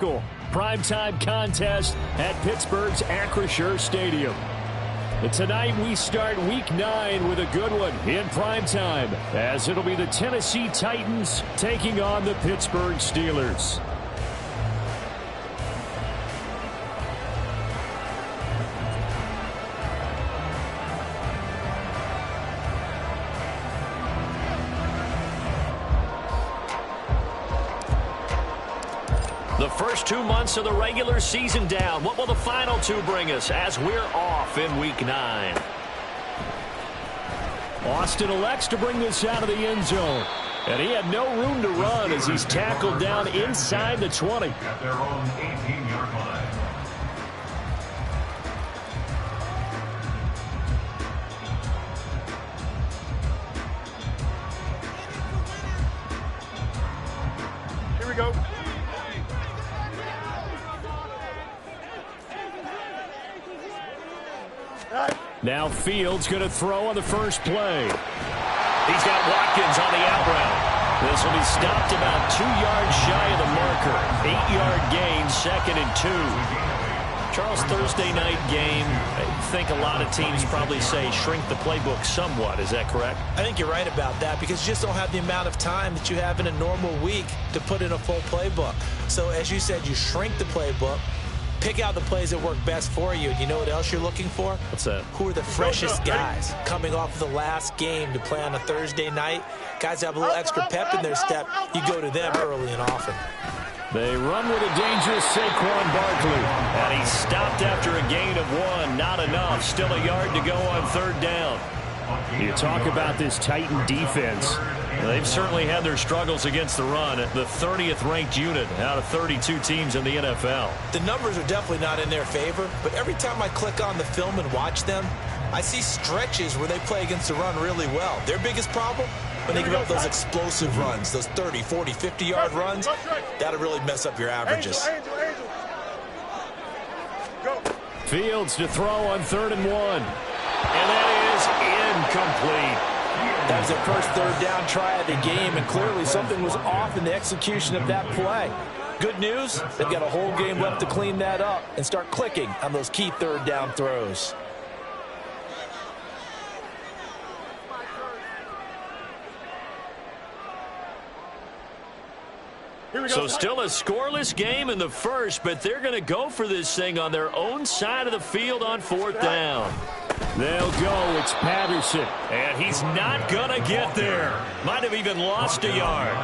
Primetime contest at Pittsburgh's Acrisure Stadium. And tonight we start Week 9 with a good one in primetime, as it'll be the Tennessee Titans taking on the Pittsburgh Steelers. The first 2 months of the regular season down. What will the final 2 bring us as we're off in Week 9? Austin elects to bring this out of the end zone. And he had no room to run as he's tackled down inside the 20. At their own 18-yard line. Here we go. Now Fields going to throw on the first play. He's got Watkins on the out route. This will be stopped about 2 yards shy of the marker. 8-yard gain, 2nd and 2. Charles, Thursday night game, I think a lot of teams probably say shrink the playbook somewhat. Is that correct? I think you're right about that because you just don't have the amount of time that you have in a normal week to put in a full playbook. So as you said, you shrink the playbook. Pick out the plays that work best for you. And you know what else you're looking for? What's that? Who are the freshest guys coming off the last game to play on a Thursday night? Guys that have a little extra pep in their step. You go to them early and often. They run with a dangerous Saquon Barkley. And he's stopped after a gain of 1. Not enough. Still a yard to go on 3rd down. You talk about this Titan defense. They've certainly had their struggles against the run. The 30th ranked unit out of 32 teams in the NFL. The numbers are definitely not in their favor, but every time I click on the film and watch them, I see stretches where they play against the run really well. Their biggest problem, when they give up those explosive runs, those 30, 40, 50-yard runs, that'll really mess up your averages. Fields to throw on 3rd and 1. And that is incomplete. That was their first 3rd down try of the game, and clearly something was off in the execution of that play. Good news, they've got a whole game left to clean that up and start clicking on those key 3rd down throws. So still a scoreless game in the first, but they're going to go for this thing on their own side of the field on 4th down. They'll go. It's Patterson. And he's not going to get there. Might have even lost a yard.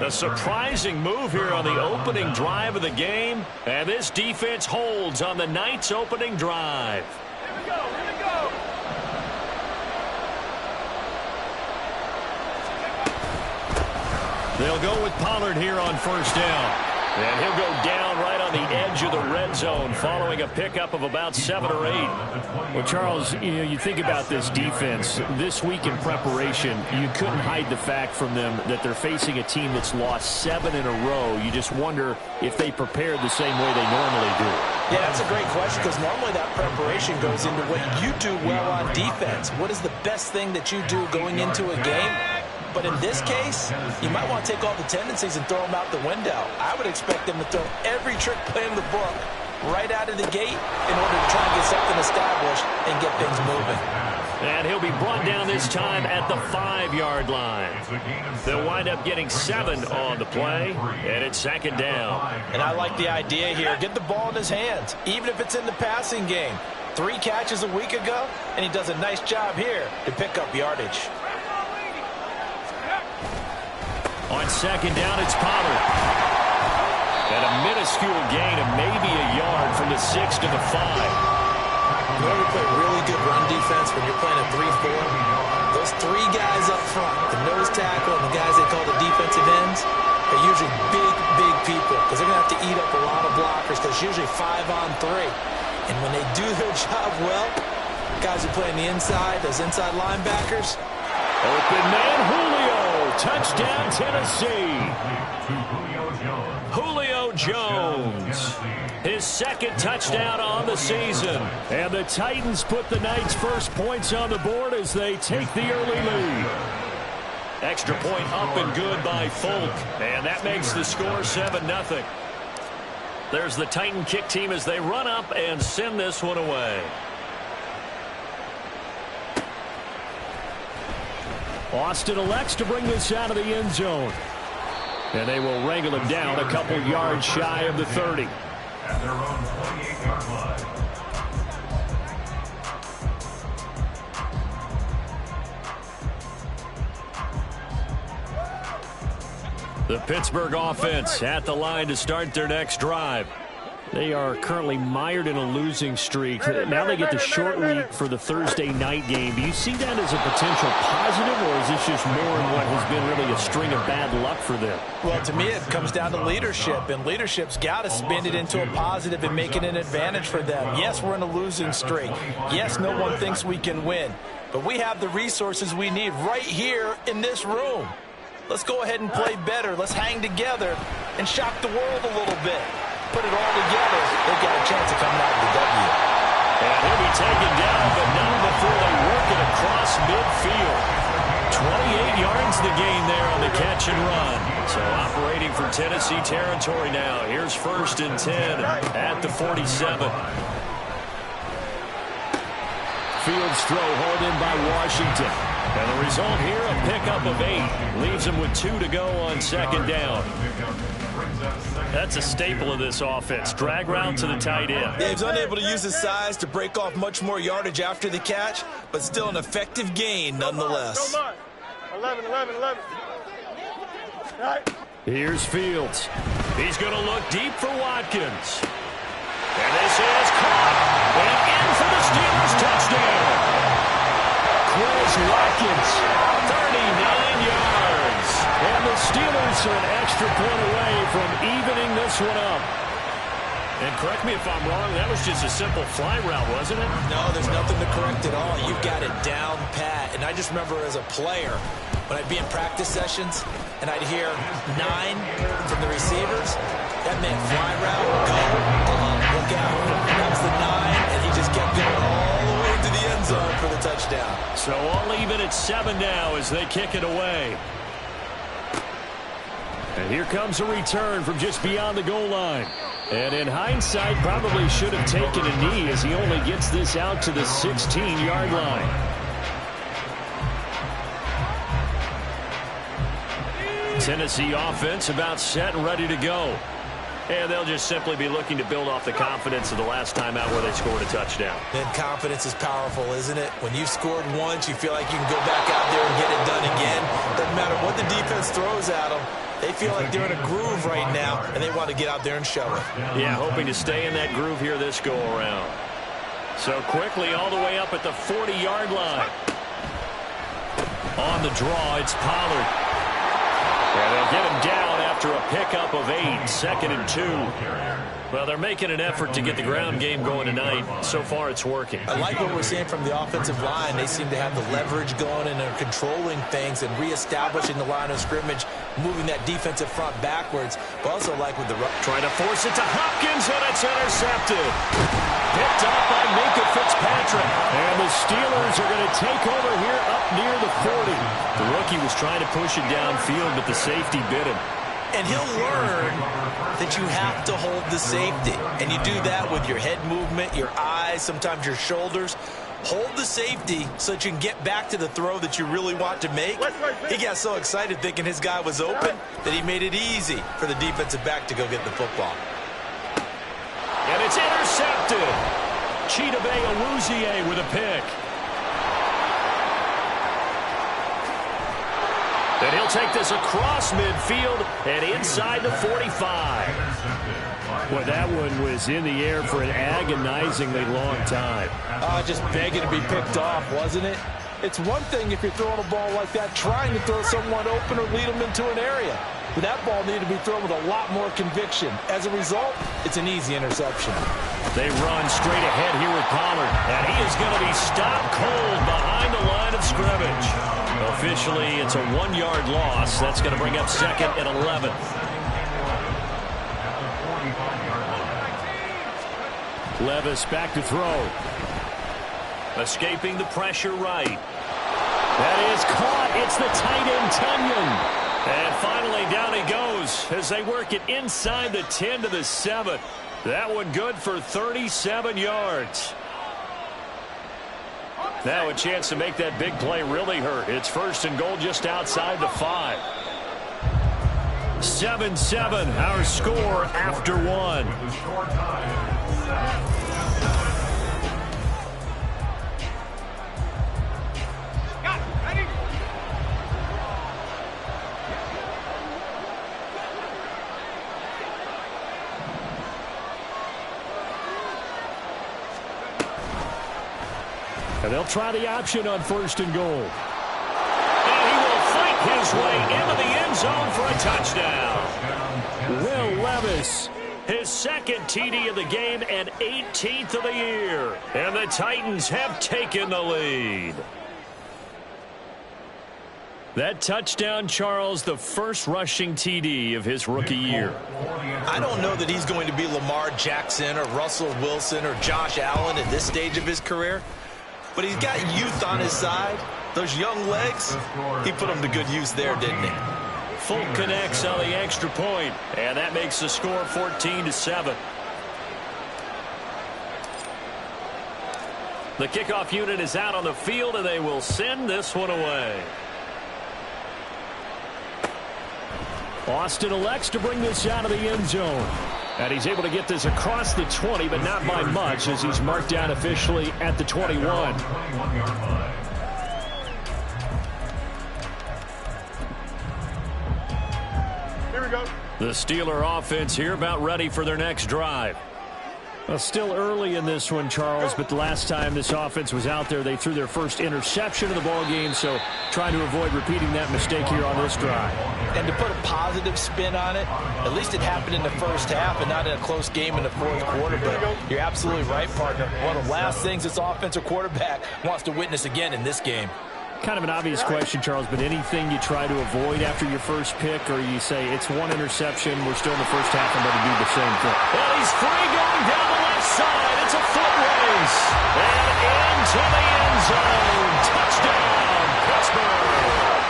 A surprising move here on the opening drive of the game. And this defense holds on the night's opening drive. Here we go. Here we go. They'll go with Pollard here on 1st down. And he'll go down right on the edge of the red zone following a pickup of about 7 or 8. Well, Charles, you think about this defense. This week in preparation, you couldn't hide the fact from them that they're facing a team that's lost 7 in a row. You just wonder if they prepared the same way they normally do. Yeah, that's a great question because normally that preparation goes into what you do well on defense. What is the best thing that you do going into a game? But in this case, you might want to take all the tendencies and throw them out the window. I would expect them to throw every trick play in the book right out of the gate in order to try and get something established and get things moving. And he'll be brought down this time at the 5-yard line. They'll wind up getting 7 on the play, and it's 2nd down. And I like the idea here. Get the ball in his hands, even if it's in the passing game. 3 catches a week ago, and he does a nice job here to pick up yardage. On 2nd down, it's Pollard. And a minuscule gain of maybe a yard from the 6 to the 5. You know we play really good run defense when you're playing a 3-4? Those 3 guys up front, the nose tackle and the guys they call the defensive ends, are usually big people because they're going to have to eat up a lot of blockers because it's usually 5-on-3. And when they do their job well, guys who play on the inside, those inside linebackers. Open man, Julio. Touchdown, Tennessee. Julio Jones. His 2nd touchdown on the season. And the Titans put the night's first points on the board as they take the early lead. Extra point up and good by Folk. And that makes the score 7-0. There's the Titan kick team as they run up and send this one away. Austin elects to bring this out of the end zone. And they will wrangle him down a couple yards shy of the 30. At their own 28-yard line. The Pittsburgh offense at the line to start their next drive. They are currently mired in a losing streak. Now they get the short week for the Thursday night game. Do you see that as a potential positive, or is this just more in what has been really a string of bad luck for them? Well, to me, it comes down to leadership, and leadership's got to spin it into a positive and make it an advantage for them. Yes, we're in a losing streak. Yes, no one thinks we can win, but we have the resources we need right here in this room. Let's go ahead and play better. Let's hang together and shock the world a little bit. Put it all together, they've got a chance of coming out with the W. And he'll be taken down, but not before they work it across midfield. 28 yards the gain there on the catch and run. So operating for Tennessee territory now. Here's 1st and 10 at the 47. Fields throw hauled in by Washington. And the result here, a pickup of 8. Leaves him with 2 to go on 2nd down. That's a staple of this offense. Drag route to the tight end. Yeah, he's unable to use his size to break off much more yardage after the catch, but still an effective gain nonetheless. 11. Right. Here's Fields. He's going to look deep for Watkins. And this is caught. And in for the Steelers touchdown. Chris Watkins, 39 yards. And the Steelers are an extra point away from evening this one up. And correct me if I'm wrong, that was just a simple fly route, wasn't it? No, there's nothing to correct at all. You've got it down pat. And I just remember as a player, when I'd be in practice sessions, and I'd hear 9 from the receivers, that meant fly route, go, look out. That was the 9, and he just kept going all the way to the end zone for the touchdown. So all even at 7 now as they kick it away. And here comes a return from just beyond the goal line. And in hindsight, probably should have taken a knee as he only gets this out to the 16-yard line. Tennessee offense about set and ready to go. And they'll just simply be looking to build off the confidence of the last time out where they scored a touchdown. And confidence is powerful, isn't it? When you've scored once, you feel like you can go back out there and get it done again. Doesn't matter what the defense throws at them. They feel like they're in a groove right now, and they want to get out there and show it. Yeah, hoping to stay in that groove here this go-around. So quickly all the way up at the 40-yard line. On the draw, it's Pollard. And they'll get him down after a pickup of 8, 2nd and 2. Well, they're making an effort to get the ground game going tonight. So far, it's working. I like what we're seeing from the offensive line. They seem to have the leverage going, and they're controlling things and reestablishing the line of scrimmage, moving that defensive front backwards. But also like with the trying to force it to Hopkins, and it's intercepted. Picked up by Minka Fitzpatrick. And the Steelers are going to take over here up near the 40. The rookie was trying to push it downfield, but the safety bit him. And he'll learn that you have to hold the safety. And you do that with your head movement, your eyes, sometimes your shoulders. Hold the safety so that you can get back to the throw that you really want to make. He got so excited thinking his guy was open that he made it easy for the defensive back to go get the football. And it's intercepted. Chidobe Awuzie with a pick. And he'll take this across midfield and inside the 45. Boy, that one was in the air for an agonizingly long time. Just begging to be picked off, wasn't it? It's one thing if you're throwing a ball like that, trying to throw someone open or lead them into an area. But that ball needed to be thrown with a lot more conviction. As a result, it's an easy interception. They run straight ahead here with Pollard. And he is going to be stopped cold behind the line of scrimmage. Officially, it's a 1-yard loss. That's going to bring up 2nd and 11. Levis back to throw. Escaping the pressure right. That is caught. It's the tight end, Tunyon. And finally, down he goes as they work it inside the 10 to the 7. That one good for 37 yards. Now a chance to make that big play really hurt. It's 1st and goal just outside the 5. 7-7, our score after 1. And they'll try the option on 1st and goal. And he will fight his way into the end zone for a touchdown. Will Levis, his 2nd TD of the game and 18th of the year. And the Titans have taken the lead. That touchdown, Charles, the first rushing TD of his rookie year. I don't know that he's going to be Lamar Jackson or Russell Wilson or Josh Allen at this stage of his career. But he's got youth on his side. Those young legs, he put them to good use there, didn't he? Full connects on the extra point, and that makes the score 14-7. The kickoff unit is out on the field, and they will send this one away. Austin elects to bring this out of the end zone. And he's able to get this across the 20, but not by much, as he's marked down officially at the 21. Here we go. The Steeler offense here about ready for their next drive. Well, still early in this one, Charles, but the last time this offense was out there, they threw their first interception of the ball game, so trying to avoid repeating that mistake here on this drive. And to put a positive spin on it, at least it happened in the first half and not in a close game in the 4th quarter, but you're absolutely right, partner. One of the last things this offensive quarterback wants to witness again in this game. Kind of an obvious question, Charles, but anything you try to avoid after your first pick, or you say it's one interception, we're still in the first half, I'm going to do the same thing. Well, he's free going down the left side. It's a foot race. And into the end zone. Touchdown, Pittsburgh.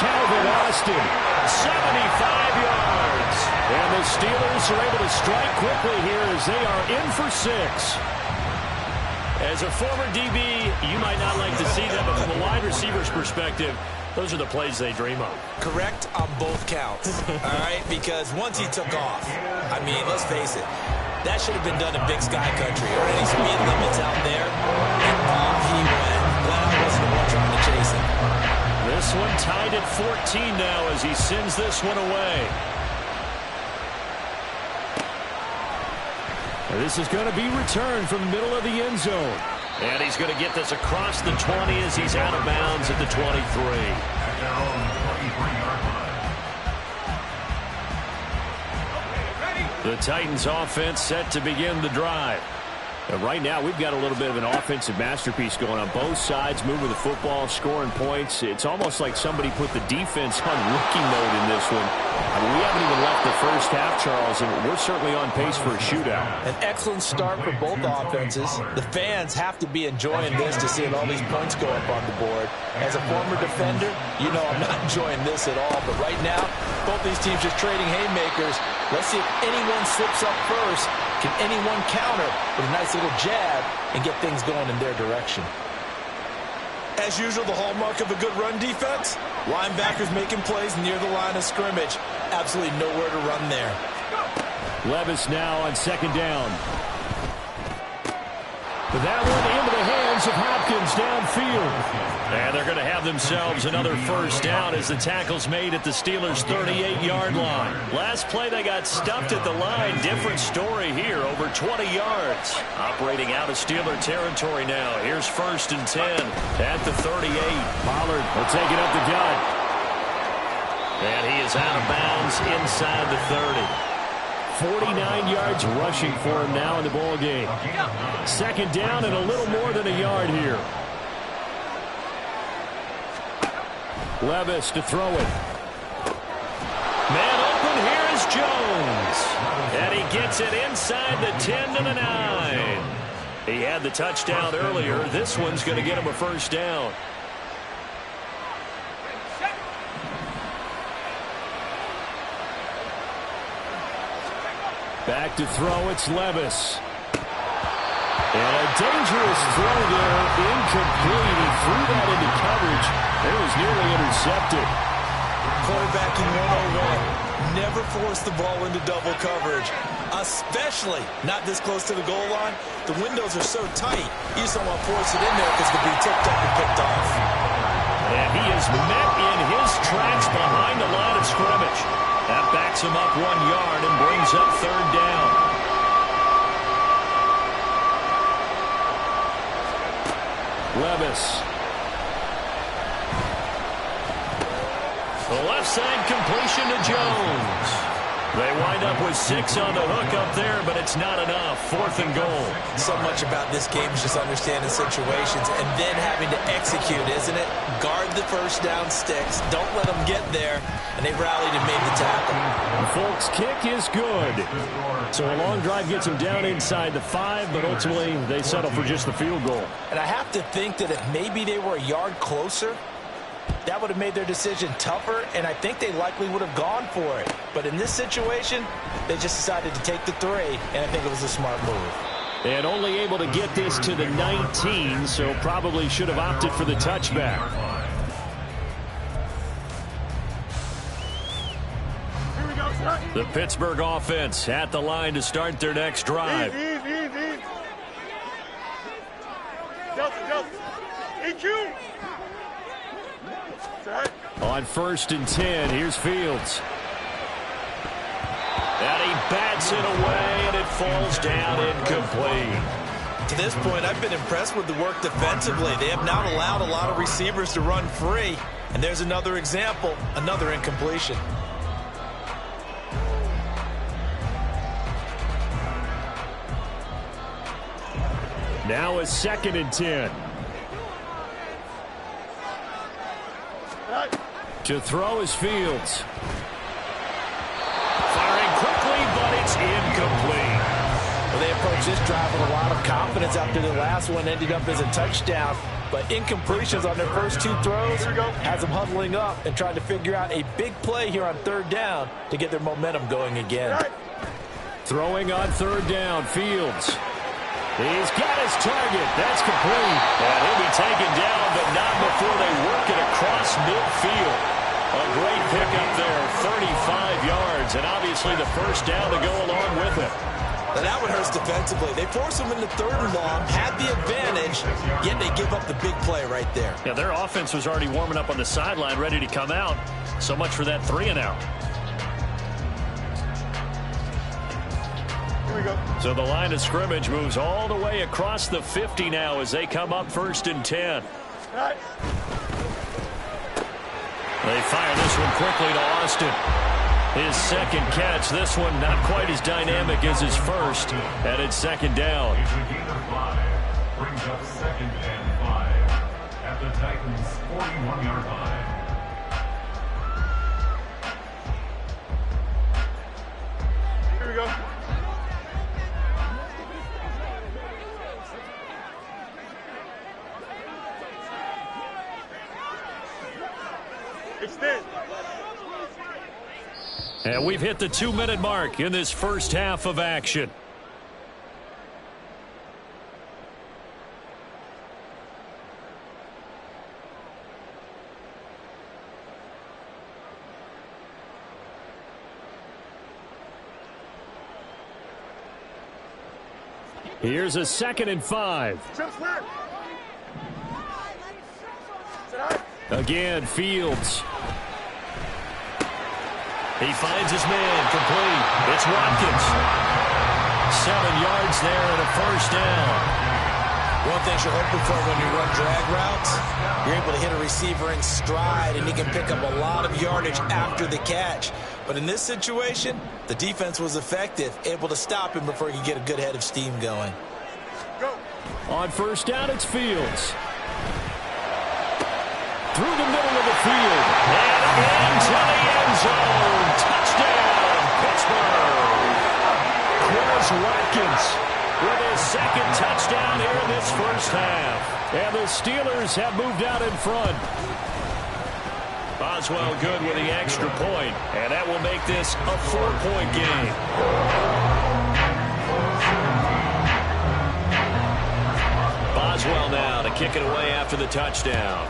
Calvin Austin, 75 yards. And the Steelers are able to strike quickly here as they are in for 6. As a former DB, you might not like to see that, but from a wide receiver's perspective, those are the plays they dream of. Correct on both counts, all right? Because once he took off, I mean, let's face it, that should have been done in Big Sky Country or any speed limits out there. And off he went. Glad I wasn't the one trying to chase him. This one tied at 14 now as he sends this one away. This is going to be returned from the middle of the end zone. And he's going to get this across the 20 as he's out of bounds at the 23. The Titans offense set to begin the drive. And right now, we've got a little bit of an offensive masterpiece going on. Both sides moving the football, scoring points. It's almost like somebody put the defense on rookie mode in this one. I mean, we haven't even left the first half, Charles, and we're certainly on pace for a shootout. An excellent start for both offenses. The fans have to be enjoying this to see all these points go up on the board. As a former defender, you know I'm not enjoying this at all. But right now, both these teams just trading haymakers. Let's see if anyone slips up first. Can anyone counter with a nice little jab and get things going in their direction? As usual, the hallmark of a good run defense, linebackers making plays near the line of scrimmage. Absolutely nowhere to run there. Levis now on 2nd down. That one into the hands of Hopkins downfield. And they're going to have themselves another first down as the tackle's made at the Steelers' 38-yard line. Last play, they got stuffed at the line. Different story here, over 20 yards. Operating out of Steeler territory now. Here's 1st and 10 at the 38. Pollard will take it up the gut. And he is out of bounds inside the 30. 49 yards rushing for him now in the ball game. 2nd down and a little more than a yard here. Levis to throw it. Man open, here is Jones. And he gets it inside the 10 to the 9. He had the touchdown earlier. This one's going to get him a first down. Back to throw, it's Levis. And a dangerous throw there, incomplete. He threw that into coverage. It was nearly intercepted. Quarterbacking 101. Never force the ball into double coverage, especially not this close to the goal line. The windows are so tight, you just don't want to force it in there because it could be tipped up and picked off. And he is met in his tracks behind the line of scrimmage. That backs him up 1 yard and brings up third down. Levis. The left side completion to Jones. They wind up with 6 on the hook up there, but it's not enough. 4th and goal. So much about this game is just understanding situations and then having to execute, isn't it? Guard the first down sticks. Don't let them get there. And they rallied and made the tackle. Folks' kick is good. So a long drive gets them down inside the 5, but ultimately they settle for just the field goal. And I have to think that if maybe they were a yard closer, that would have made their decision tougher, and I think they likely would have gone for it. But in this situation, they just decided to take the 3, and I think it was a smart move. And only able to get this to the 19, so probably should have opted for the touchback. The Pittsburgh offense at the line to start their next drive. Easy. Delta. EQ. On 1st and 10, here's Fields. And he bats it away, and it falls down incomplete. To this point, I've been impressed with the work defensively. They have not allowed a lot of receivers to run free. And there's another example, another incompletion. Now a 2nd and 10. To throw is Fields. Firing quickly, but it's incomplete. Well, they approached this drive with a lot of confidence after the last one ended up as a touchdown. But incompletions on their first 2 throws has them huddling up and trying to figure out a big play here on 3rd down to get their momentum going again. Throwing on 3rd down, Fields. He's got his target. That's complete. And he'll be taken down, but not before they work it across midfield. A great pickup there, 35 yards, and obviously the first down to go along with it. Now that one hurts defensively. They force them into 3rd and long, had the advantage, yet they give up the big play right there. Yeah, their offense was already warming up on the sideline, ready to come out. So much for that 3 and out. So the line of scrimmage moves all the way across the 50 now as they come up 1st and 10. They fire this one quickly to Austin. His 2nd catch. This one not quite as dynamic as his first. And it's 2nd down. Brings up 2nd and 5 at the Titans' 41-yard line. Here we go. Extend. And we've hit the 2-minute mark in this first half of action. Here's a 2nd and 5. Again, Fields. He finds his man, complete. It's Watkins. 7 yards there and a first down. One thing you're hoping for when you run drag routes, you're able to hit a receiver in stride, and he can pick up a lot of yardage after the catch. But in this situation, the defense was effective, able to stop him before he could get a good head of steam going. Go. On first down, it's Fields. Through the middle of the field. And into the end zone. Touchdown, Pittsburgh. Chris Watkins with his 2nd touchdown here in this first half. And the Steelers have moved out in front. Boswell good with the extra point. And that will make this a 4-point game. kick it away after the touchdown.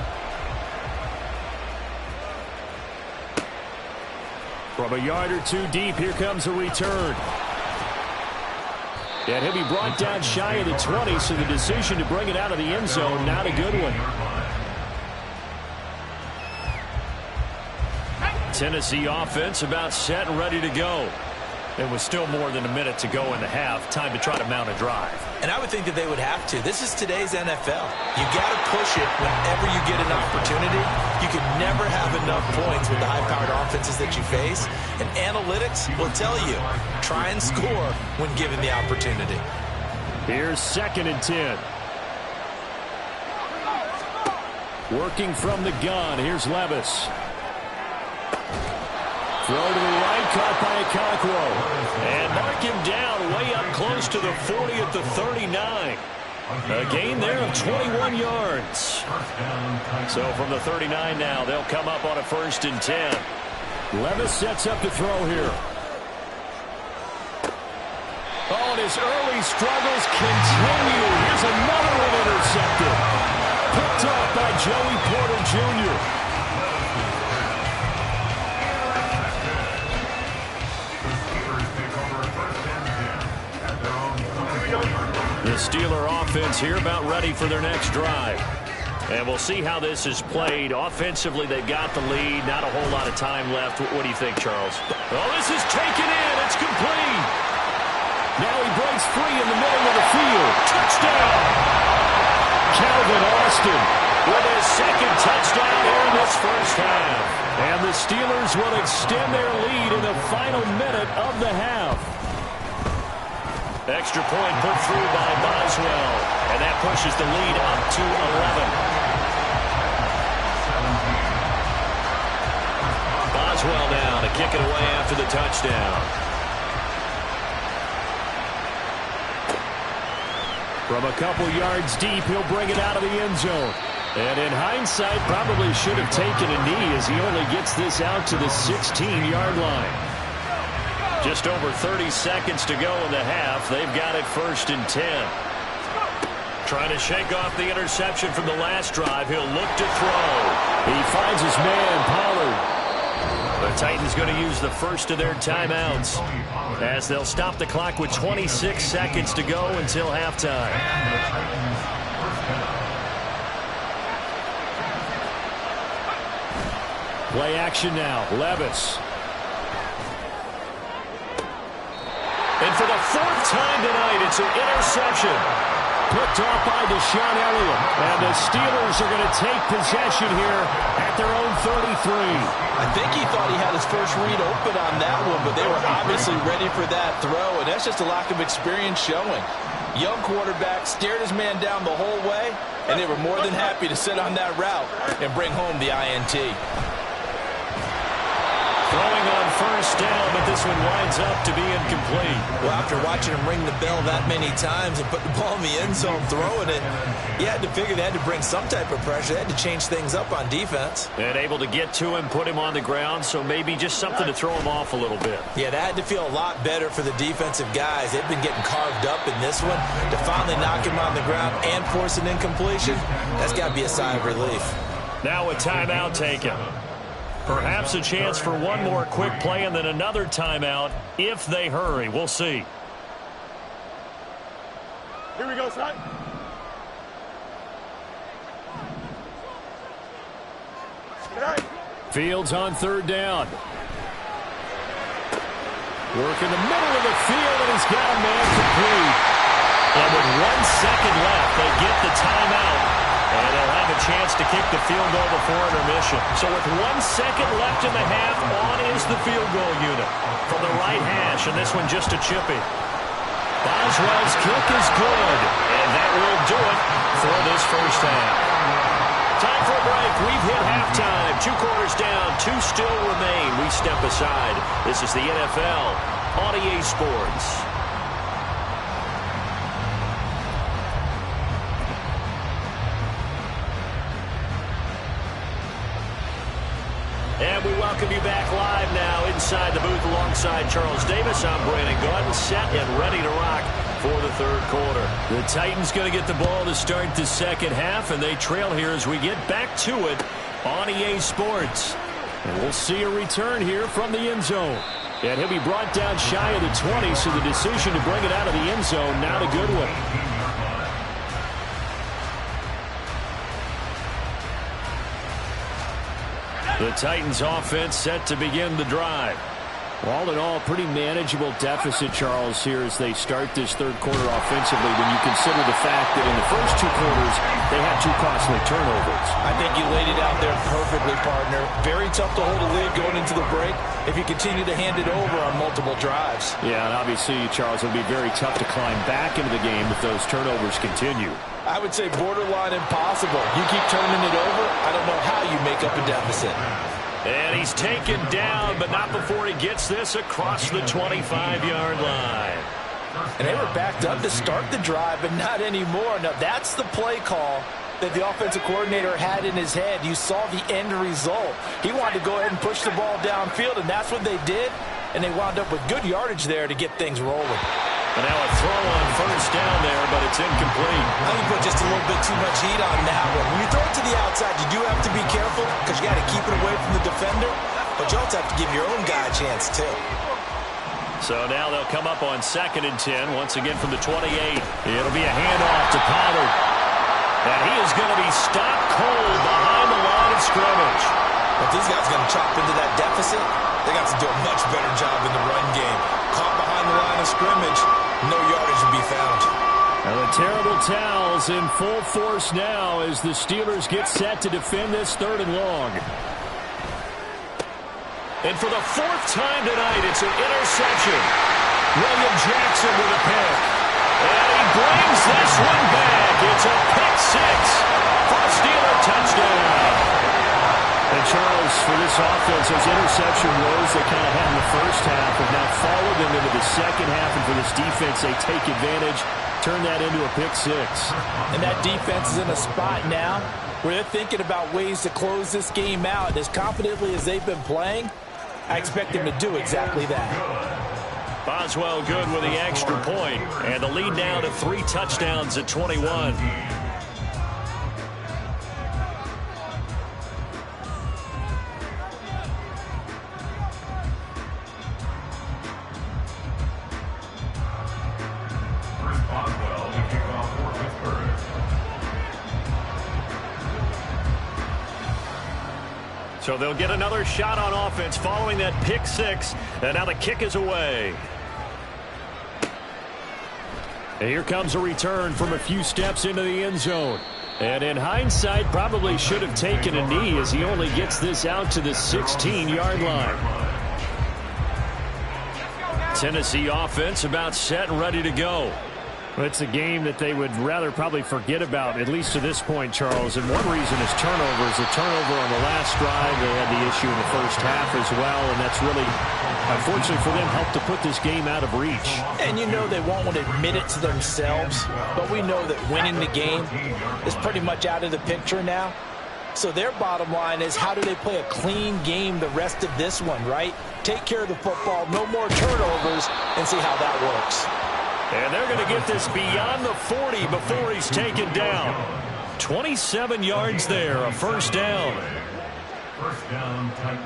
From a yard or two deep, here comes a return. And he'll be brought down shy of the 20, so the decision to bring it out of the end zone, not a good one. Tennessee offense about set and ready to go. There was still more than a minute to go in the half. Time to try to mount a drive. And I would think that they would have to. This is today's NFL. You got to push it whenever you get an opportunity. You can never have enough points with the high-powered offenses that you face. And analytics will tell you, try and score when given the opportunity. Here's 2nd and 10. Working from the gun. Here's Levis. Throw to the right, caught by Okonkwo. And mark him down way up close to the 40 at the 39. A gain there of 21 yards. So from the 39 now, they'll come up on a 1st and 10. Levis sets up to throw here. Oh, and his early struggles continue. Here's another one intercepted. Picked off by Joey Porter Jr. The Steeler offense here about ready for their next drive. And we'll see how this is played. Offensively, they've got the lead. Not a whole lot of time left. What do you think, Charles? Oh, this is taken in. It's complete. Now he breaks free in the middle of the field. Touchdown! Calvin Austin with his 2nd touchdown here in this first half. And the Steelers will extend their lead in the final minute of the half. Extra point put through by Boswell. And that pushes the lead up to 11. Boswell now to kick it away after the touchdown. From a couple yards deep, he'll bring it out of the end zone. And in hindsight, probably should have taken a knee as he only gets this out to the 16-yard line. Just over 30 seconds to go in the half. They've got it 1st and 10. Trying to shake off the interception from the last drive. He'll look to throw. He finds his man, Pollard. The Titans going to use the first of their timeouts as they'll stop the clock with 26 seconds to go until halftime. Play action now. Levis. And for the 4th time tonight, it's an interception. Picked off by Deshaun Elliott. And the Steelers are going to take possession here at their own 33. I think he thought he had his first read open on that one, but they were obviously ready for that throw, and that's just a lack of experience showing. Young quarterback stared his man down the whole way, and they were more than happy to sit on that route and bring home the INT. Throwing on 1st down, but this one winds up to be incomplete. Well, after watching him ring the bell that many times and put the ball in the end zone throwing it, you had to figure they had to bring some type of pressure. They had to change things up on defense. And able to get to him, put him on the ground, so maybe just something to throw him off a little bit. Yeah, that had to feel a lot better for the defensive guys. They've been getting carved up in this one. To finally knock him on the ground and force an incompletion, that's got to be a sigh of relief. Now a timeout taken. Perhaps a chance for one more quick play and then another timeout if they hurry. We'll see. Here we go, son. Fields on 3rd down. Work in the middle of the field, and he's got a man complete. And with 1 second left, they get the timeout. And they'll have a chance to kick the field goal before intermission. So with 1 second left in the half, on is the field goal unit from the right hash, and this one just a chippy. Boswell's kick is good, and that will do it for this first half. Time for a break. We've hit halftime. 2 quarters down, 2 still remain. We step aside. This is the NFL on EA Sports. And we welcome you back live now inside the booth alongside Charles Davis. I'm Brandon Gordon, set and ready to rock for the third quarter. The Titans going to get the ball to start the second half, and they trail here as we get back to it on EA Sports. And we'll see a return here from the end zone. And he'll be brought down shy of the 20, so the decision to bring it out of the end zone, not a good one. The Titans offense set to begin the drive. All in all, pretty manageable deficit, Charles, here as they start this third quarter offensively when you consider the fact that in the first two quarters, they had 2 costly turnovers. I think you laid it out there perfectly, partner. Very tough to hold a lead going into the break if you continue to hand it over on multiple drives. Yeah, and obviously, Charles, it'll be very tough to climb back into the game if those turnovers continue. I would say borderline impossible. You keep turning it over, I don't know how you make up a deficit. And he's taken down, but not before he gets this across the 25-yard line. And they were backed up to start the drive, but not anymore. Now, that's the play call that the offensive coordinator had in his head. You saw the end result. He wanted to go ahead and push the ball downfield, and that's what they did. And they wound up with good yardage there to get things rolling. And now a throw on first down there, but it's incomplete. I think put just a little bit too much heat on that one. When you throw it to the outside, you do have to be careful because you got to keep it away from the defender, but you also have to give your own guy a chance too. So now they'll come up on 2nd and 10, once again from the 28. It'll be a handoff to Pollard. And he is going to be stopped cold behind the line of scrimmage. If these guys are going to chop into that deficit, they got to do a much better job in the run game. Caught behind the line of scrimmage, no yardage to be found. And the terrible towels in full force now as the Steelers get set to defend this 3rd and long. And for the 4th time tonight, it's an interception. William Jackson with a pick. And he brings this one back. It's a pick 6 for a Steeler touchdown. And Charles, for this offense, those interception woes they kind of had in the first half have now followed them into the second half. And for this defense, they take advantage, turn that into a pick 6. And that defense is in a spot now where they're thinking about ways to close this game out. As confidently as they've been playing, I expect them to do exactly that. Boswell good with the extra point, and the lead now to 3 touchdowns at 21. So they'll get another shot on offense following that pick 6, and now the kick is away. And here comes a return from a few steps into the end zone. And in hindsight, probably should have taken a knee as he only gets this out to the 16-yard line. Tennessee offense about set and ready to go. It's a game that they would rather probably forget about, at least to this point, Charles. And one reason is turnovers. The turnover on the last drive, they had the issue in the first half as well, and that's really, unfortunately for them, helped to put this game out of reach. And you know they won't want to admit it to themselves, but we know that winning the game is pretty much out of the picture now. So their bottom line is, how do they play a clean game the rest of this one, right? Take care of the football, no more turnovers, and see how that works. And they're going to get this beyond the 40 before he's taken down. 27 yards there, a first down. First down, Titans.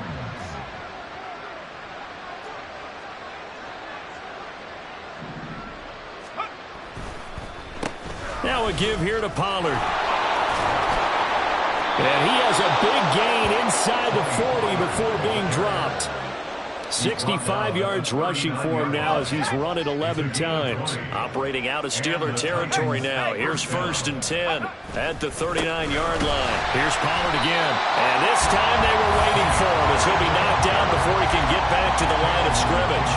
Now a give here to Pollard. And he has a big gain inside the 40 before being dropped. 65 yards rushing for him now as he's run it 11 times. Operating out of Steeler territory now. Here's 1st and 10 at the 39-yard line. Here's Pollard again. And this time they were waiting for him as he'll be knocked down before he can get back to the line of scrimmage.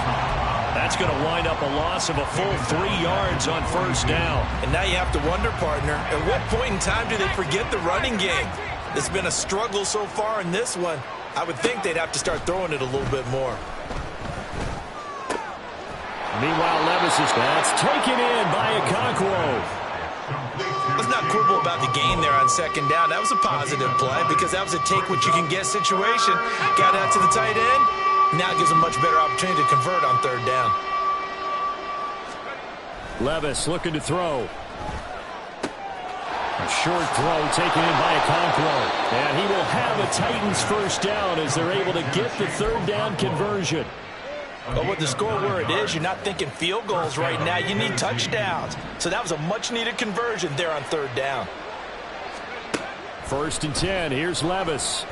That's going to wind up a loss of a full 3 yards on first down. And now you have to wonder, partner, at what point in time do they forget the running game? It's been a struggle so far in this one. I would think they'd have to start throwing it a little bit more. Meanwhile, Levis is that's taken in by Okonkwo. Let's not quibble about the gain there on 2nd down. That was a positive play because that was a take-what-you-can-get situation. Got out to the tight end. Now it gives them a much better opportunity to convert on 3rd down. Levis looking to throw. A short throw taken in by Okonkwo. And he will have a Titans first down as they're able to get the third down conversion. But with the score where it is, you're not thinking field goals right now. You need touchdowns. So that was a much-needed conversion there on third down. 1st and 10. Here's Levis.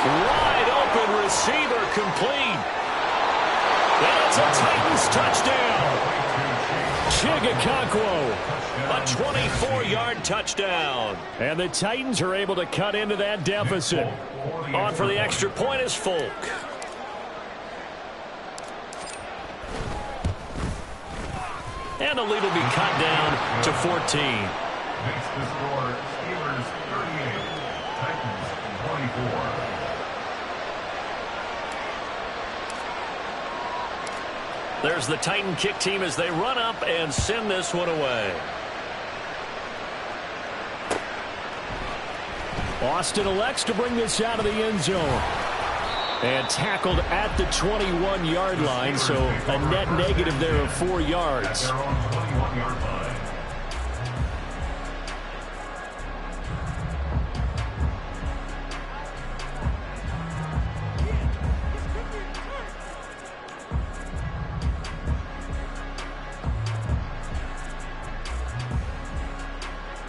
Wide open receiver complete. That's a Titans touchdown. Okonkwo, a 24-yard touchdown. And the Titans are able to cut into that deficit. On for the extra point is Folk. And the lead will be cut down to 14. Makes the score Steelers 38, Titans 24. There's the Titan kick team as they run up and send this one away. Austin elects to bring this out of the end zone. And tackled at the 21-yard line, so a net negative there of 4 yards. Their own 21-yard line.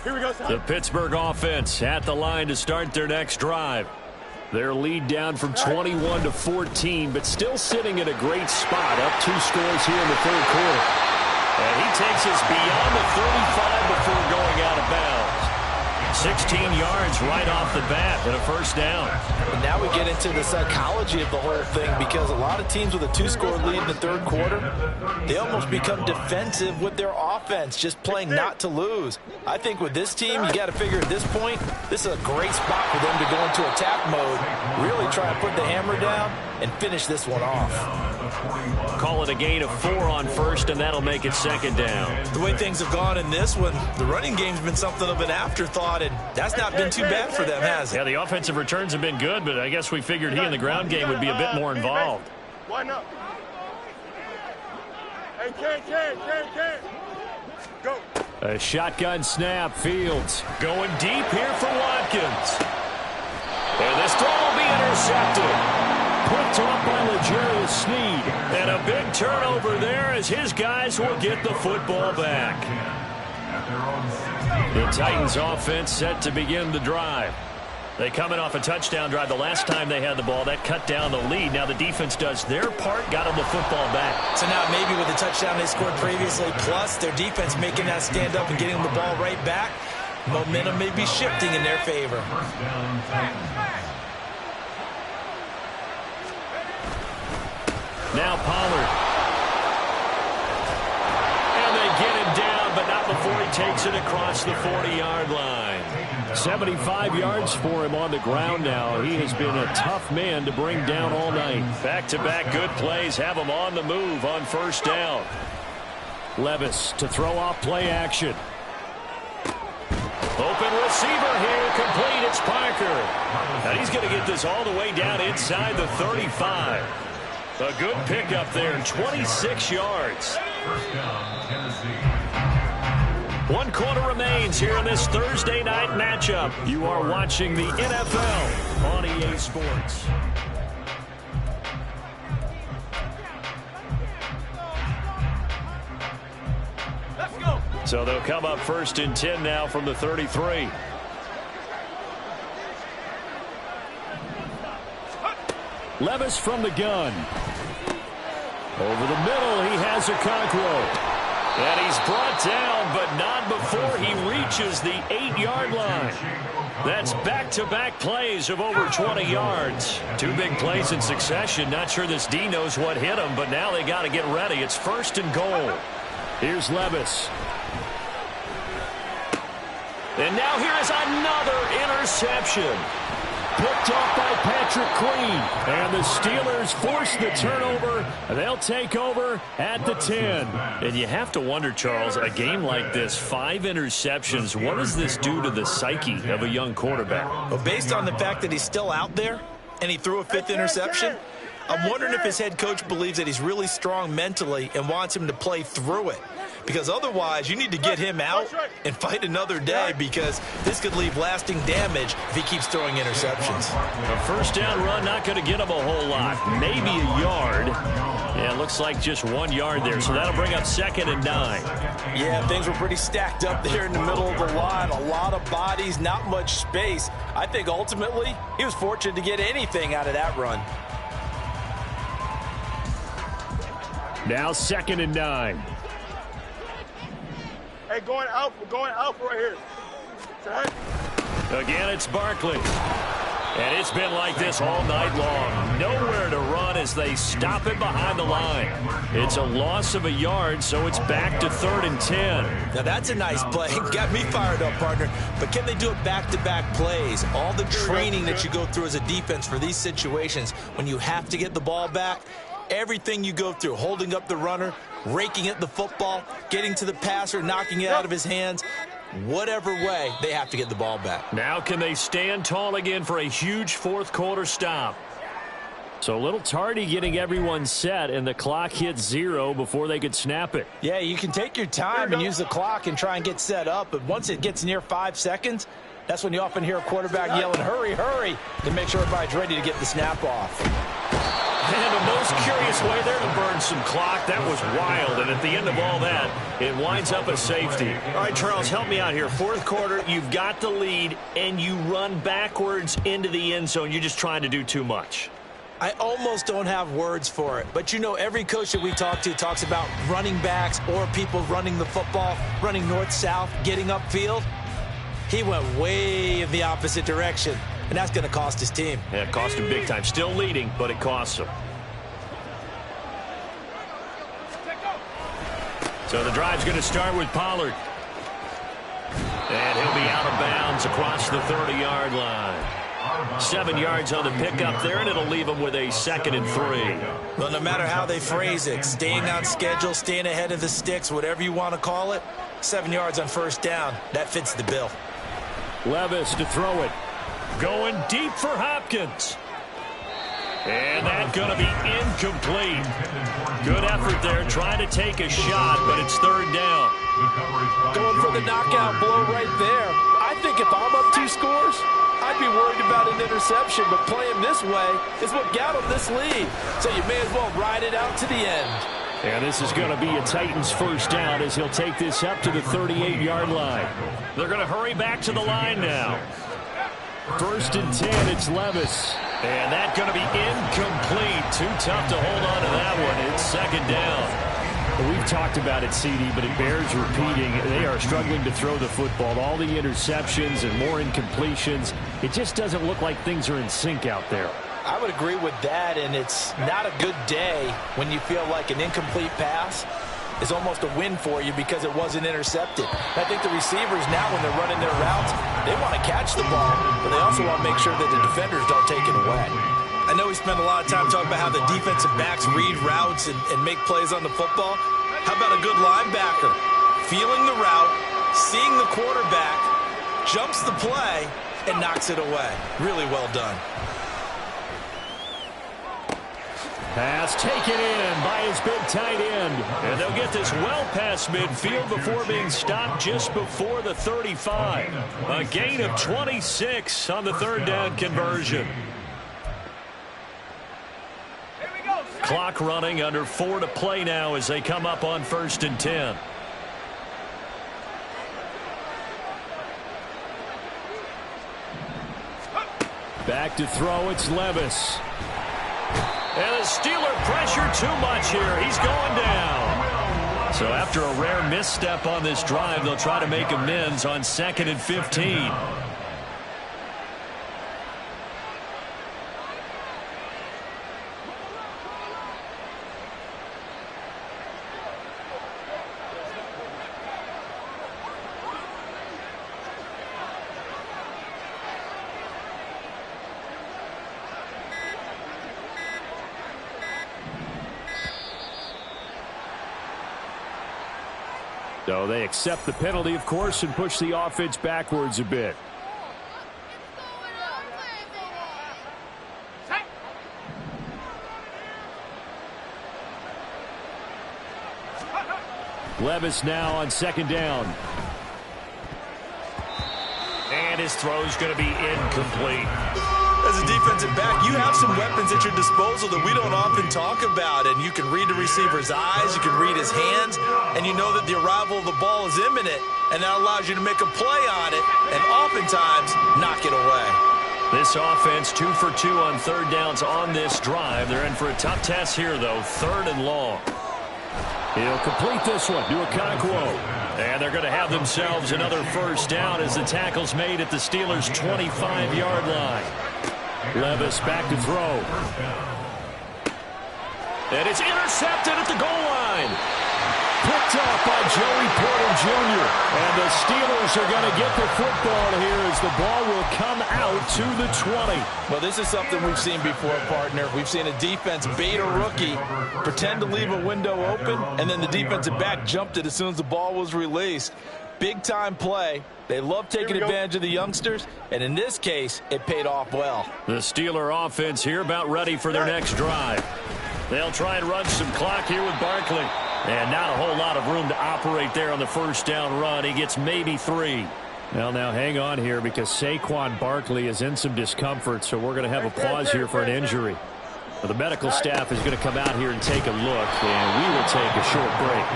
Here we go, The Pittsburgh offense at the line to start their next drive. Their lead down from 21 to 14, but still sitting at a great spot, up 2 scores here in the third quarter. And he takes us beyond the 35 before going out of bounds. 16 yards right off the bat and a first down. And now we get into the psychology of the whole thing, because a lot of teams with a 2-score lead in the third quarter, they almost become defensive with their offense, just playing not to lose. I think with this team, you got to figure at this point, this is a great spot for them to go into attack mode, really try and put the hammer down and finish this one off. Call it a gain of 4 on first, and that'll make it second down. The way things have gone in this one, the running game's been something of an afterthought, and that's not been too bad for them, has it? Yeah, the offensive returns have been good, but I guess we figured he in the ground game would be a bit more involved. Why not? Hey, Ken. Go. A shotgun snap, Fields going deep here for Watkins. And this throw will be intercepted. Picked off by L'Jarius Sneed. And a big turnover there as his guys will get the football back. The Titans offense set to begin the drive. They come in off a touchdown drive the last time they had the ball. That cut down the lead. Now the defense does their part, got them the football back. So now maybe with the touchdown they scored previously, plus their defense making that stand up and getting them the ball right back, momentum may be shifting in their favor. Now Pollard. And they get him down, but not before he takes it across the 40-yard line. 75 yards for him on the ground now. He has been a tough man to bring down all night. Back-to-back good plays have him on the move on first down. Levis to throw off play action. Open receiver here, complete. It's Parker. And he's going to get this all the way down inside the 35. A good pickup there, 26 yards. First down, Tennessee. 1 quarter remains here in this Thursday night matchup. You are watching the NFL on EA Sports. Let's go. So they'll come up 1st and 10 now from the 33. Levis from the gun. Over the middle, he has Okonkwo. And he's brought down, but not before he reaches the 8-yard line. That's back-to-back plays of over 20 yards. 2 big plays in succession. Not sure this D knows what hit him, but now they got to get ready. It's 1st and goal. Here's Levis. And now here is another interception. Picked off by Patrick Queen. And the Steelers force the turnover. They'll take over at the 10. And you have to wonder, Charles, a game like this, 5 interceptions, what does this do to the psyche of a young quarterback? Well, based on the fact that he's still out there and he threw a 5th interception, I'm wondering if his head coach believes that he's really strong mentally and wants him to play through it. Because otherwise, you need to get him out and fight another day, because this could leave lasting damage if he keeps throwing interceptions. A first down run, not going to get him a whole lot. Maybe a yard. Yeah, it looks like just 1 yard there, so that'll bring up 2nd and 9. Yeah, things were pretty stacked up there in the middle of the line. A lot of bodies, not much space. I think ultimately he was fortunate to get anything out of that run. Now 2nd and 9. Hey, going out right here. Again, it's Barkley. And it's been like this all night long. Nowhere to run as they stop it behind the line. It's a loss of a yard, so it's back to 3rd and 10. Now, that's a nice play. Got me fired up, partner. But can they do it back-to-back plays? All the training that you go through as a defense for these situations, when you have to get the ball back, everything you go through, holding up the runner, raking at the football, getting to the passer, knocking it out of his hands, whatever way, they have to get the ball back. Now can they stand tall again for a huge 4th quarter stop? So a little tardy getting everyone set, and the clock hits 0 before they could snap it. Yeah, you can take your time and use the clock and try and get set up, but once it gets near 5 seconds, that's when you often hear a quarterback yelling, hurry, hurry, to make sure everybody's ready to get the snap off. And a most curious way there to burn some clock. That was wild, and at the end of all that, it winds up a safety. All right, Charles, help me out here. 4th quarter, you've got the lead, and you run backwards into the end zone. You're just trying to do too much. I almost don't have words for it. But, you know, every coach that we talk to talks about running backs or people running the football, running north-south, getting upfield. He went way in the opposite direction, and that's going to cost his team. Yeah, it cost him big time. Still leading, but it costs him. So the drive's going to start with Pollard. And he'll be out of bounds across the 30-yard line. 7 yards on the pickup there, and it'll leave him with a 2nd and 3. Well, no matter how they phrase it, staying on schedule, staying ahead of the sticks, whatever you want to call it, 7 yards on first down, that fits the bill. Levis to throw it. Going deep for Hopkins. And that's going to be incomplete. Good effort there, trying to take a shot, but it's 3rd down. Going for the knockout blow right there. I think if I'm up 2 scores, I'd be worried about an interception, but playing this way is what got him this lead. So you may as well ride it out to the end. And this is going to be a Titans first down as he'll take this up to the 38-yard line. They're going to hurry back to the line now. 1st and 10, it's Levis. And that's going to be incomplete. Too tough to hold on to that one. It's 2nd down. We've talked about it, CD, but it bears repeating. They are struggling to throw the football. All the interceptions and more incompletions. It just doesn't look like things are in sync out there. I would agree with that, and it's not a good day when you feel like an incomplete pass is almost a win for you because it wasn't intercepted. I think the receivers now, when they're running their routes, they want to catch the ball, but they also want to make sure that the defenders don't take it away. I know we spent a lot of time talking about how the defensive backs read routes and make plays on the football. How about a good linebacker? Feeling the route, seeing the quarterback, jumps the play, and knocks it away. Really well done. Pass taken in by his big tight end. And they'll get this well past midfield before being stopped just before the 35. A gain of 26 on the 3rd down conversion. Clock running, under 4 to play now as they come up on 1st and 10. Back to throw, it's Levis. And the Steeler pressure too much here. He's going down. So after a rare misstep on this drive, they'll try to make amends on 2nd and 15. So they accept the penalty, of course, and push the offense backwards a bit. Levis now on second down. And his throw's going to be incomplete. As a defensive back, you have some weapons at your disposal that we don't often talk about. And you can read the receiver's eyes, you can read his hands, and you know that the arrival of the ball is imminent. And that allows you to make a play on it and oftentimes knock it away. This offense 2 for 2 on third downs on this drive. They're in for a tough test here, though. 3rd and long. He'll complete this one to Okonkwo. And they're going to have themselves another first down as the tackle's made at the Steelers' 25-yard line. Levis back to throw. And it's intercepted at the goal line. Picked up by Joey Porter Jr. And the Steelers are going to get the football here as the ball will come out to the 20. Well, this is something we've seen before, partner. We've seen a defense bait a rookie, pretend to leave a window open, and then the defensive back jumped it as soon as the ball was released. Big-time play. They love taking advantage of the youngsters, and in this case, it paid off well. The Steeler offense here about ready for their next drive. They'll try and run some clock here with Barkley. And not a whole lot of room to operate there on the first down run. He gets maybe 3. Well, now hang on here because Saquon Barkley is in some discomfort, so we're going to have a pause here for an injury. Well, the medical staff is going to come out here and take a look, and we will take a short break.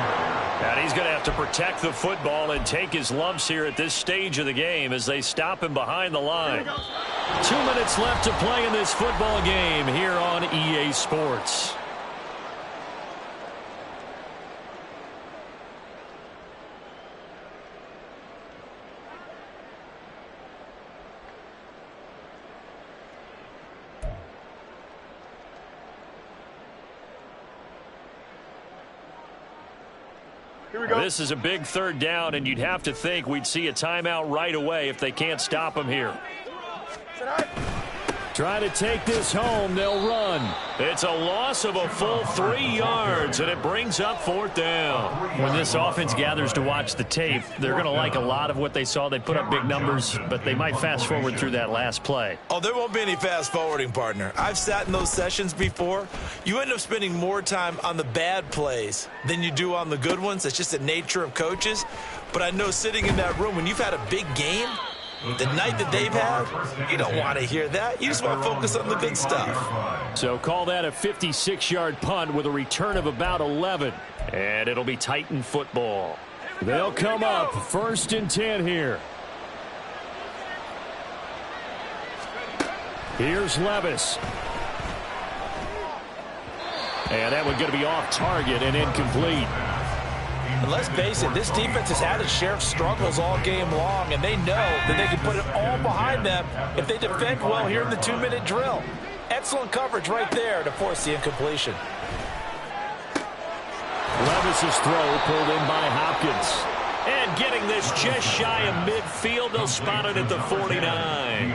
And he's going to have to protect the football and take his lumps here at this stage of the game as they stop him behind the line. 2 minutes left to play in this football game here on EA Sports. This is a big 3rd down, and you'd have to think we'd see a timeout right away if they can't stop him here. Trying to take this home, they'll run. It's a loss of a full 3 yards, and it brings up 4th down. When this offense gathers to watch the tape, they're going to like a lot of what they saw. They put up big numbers, but they might fast forward through that last play. Oh, there won't be any fast forwarding, partner. I've sat in those sessions before. You end up spending more time on the bad plays than you do on the good ones. That's just the nature of coaches. But I know sitting in that room, when you've had a big game, the night that they've had, you don't want to hear that. You just want to focus on the good stuff. So call that a 56-yard punt with a return of about 11. And it'll be Titan football. They'll come up 1st and 10 here. Here's Levis. And that one's going to be off target and incomplete. And let's face it, this defense has had its share of struggles all game long, and they know that they can put it all behind them if they defend well here in the 2-minute drill. Excellent coverage right there to force the incompletion. Levis's throw pulled in by Hopkins. And getting this just shy of midfield, they'll spot it at the 49.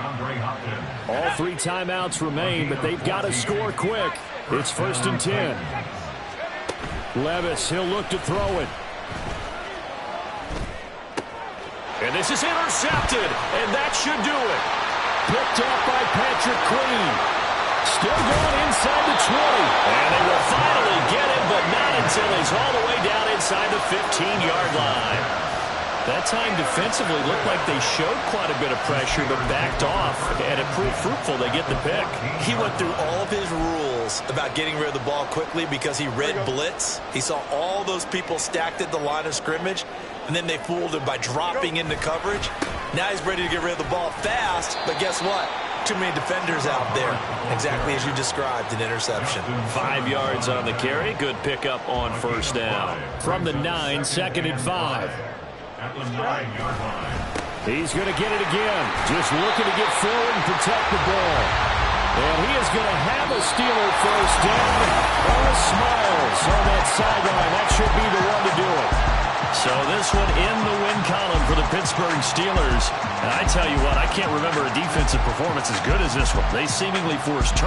All 3 timeouts remain, but they've got to score quick. It's 1st and 10. Levis, he'll look to throw it. And this is intercepted, and that should do it. Picked up by Patrick Queen. Still going inside the 20. And they will finally get him, but not until he's all the way down inside the 15-yard line. That time defensively looked like they showed quite a bit of pressure, but backed off, and it proved fruitful. They get the pick. He went through all of his rules about getting rid of the ball quickly because he read blitz. He saw all those people stacked at the line of scrimmage, and then they fooled him by dropping into coverage. Now he's ready to get rid of the ball fast, but guess what? Too many defenders out there. Exactly as you described, an interception. 5 yards on the carry. Good pickup on 1st down. From the 9, 2nd and 5. At the 9-yard line. He's going to get it again. Just looking to get forward and protect the ball. And he is going to have a Steeler first down. All smiles on that sideline. That should be the one to do it. So this one in the win column for the Pittsburgh Steelers. And I tell you what, I can't remember a defensive performance as good as this one. They seemingly forced turnovers.